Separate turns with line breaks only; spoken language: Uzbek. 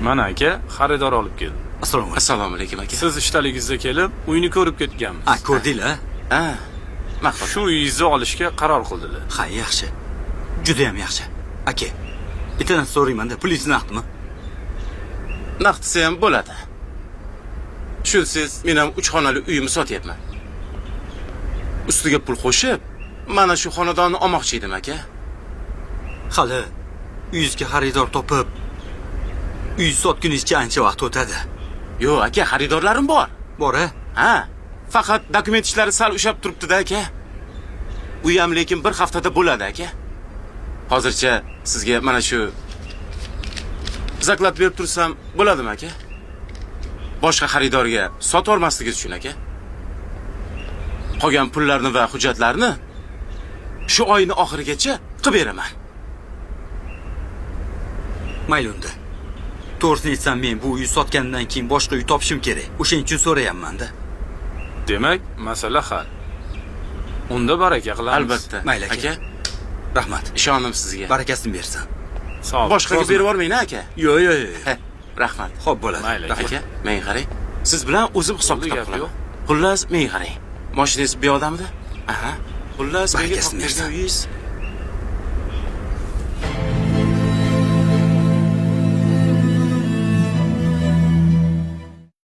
Mana aka, xaridor olib keldim.
Assalomu alaykum aka.
Siz ishdaligingizda kelib, uyni ko'rib ketganmiz.
Ha, ko'rdinglar?
Ha, maqbul.
Shu uyingizni olishga qaror qildilar.
Ha, yaxshi. Juda ham yaxshi. Aka, bittadan so'rayman-da, pulingiz naqdmi?
Naqd desa ham bo'ladi. Shu siz men ham 3 xonali uyimni sotyapman. Ustiga pul qo'shib, mana shu xonadonni olmoqchi edim aka.
Hali uyingizga xaridor topib, uy sotgunizcha ancha vaqt o'tadi.
Yo'q aka, xaridorlarim bor.
Bor-a?
Ha, faqat dokument ishlari sal ushab turibdi-da aka. U ham lekin bir haftada bo'ladi aka. Hozircha sizga mana shu zaklad berib tursam bo'ladimi aka? Boshqa xaridorga sotib olmasligingiz uchun aka. Qolgan pullarni va hujjatlarni shu oyning oxirigacha qilib beraman.
Mayli unda. To'g'risini aytsam, men bu uy sotgandan keyin boshqa uy topishim kerak. O'shaning uchun so'rayapman-da.
Demak, masala hal. Unda baraka qilamiz.
Albatta.
Mayli aka. Rahmat.
Ishonim sizga.
Barakasini bersin.
Sog' bo'ling.
Boshqaga berib yubormayman aka.
Yo'q.
Rahmat.
Xo'p bo'ladi.
Mayli
Aka, menga qarang. Siz bilan o'zim hisob kitob
Gap
qilaman.
yo'q.
Xullas, menga qarang. Mashinangiz bu yordamida? Aha. Xullas, menga
Barakasini
topib bergan
bersin.
uyingiz